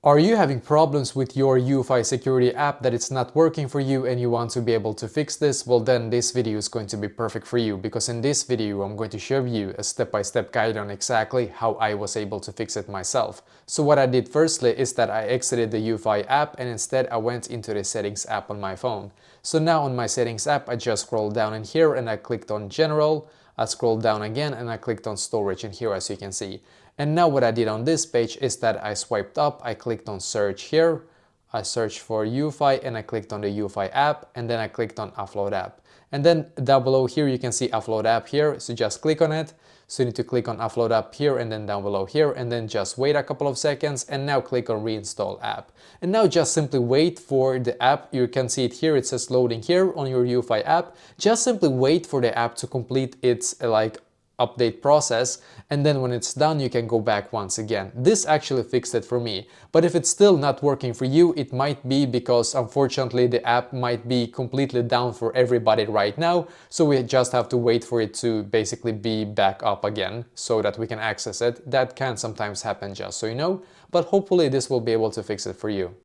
Are you having problems with your Eufy Security app that it's not working for you and you want to be able to fix this? Well, then this video is going to be perfect for you, because in this video I'm going to show you a step-by-step guide on exactly how I was able to fix it myself. So what I did firstly is that I exited the Eufy app and instead I went into the settings app on my phone. So now on my settings app I just scrolled down in here and I clicked on general. I scrolled down again and I clicked on storage in here, as you can see. And now what I did on this page is that I swiped up, I clicked on search here, I searched for Eufy and I clicked on the Eufy app, and then I clicked on upload app. And then down below here you can see upload app here, so just click on it. So you need to click on upload app here and then down below here, and then just wait a couple of seconds and now click on reinstall app. And now just simply wait for the app. You can see it here, it says loading here on your Eufy app. Just simply wait for the app to complete its update process, and then when it's done you can go back once again. This actually fixed it for me, but if it's still not working for you, it might be because unfortunately the app might be completely down for everybody right now, so we just have to wait for it to basically be back up again so that we can access it. That can sometimes happen, just so you know, but hopefully this will be able to fix it for you.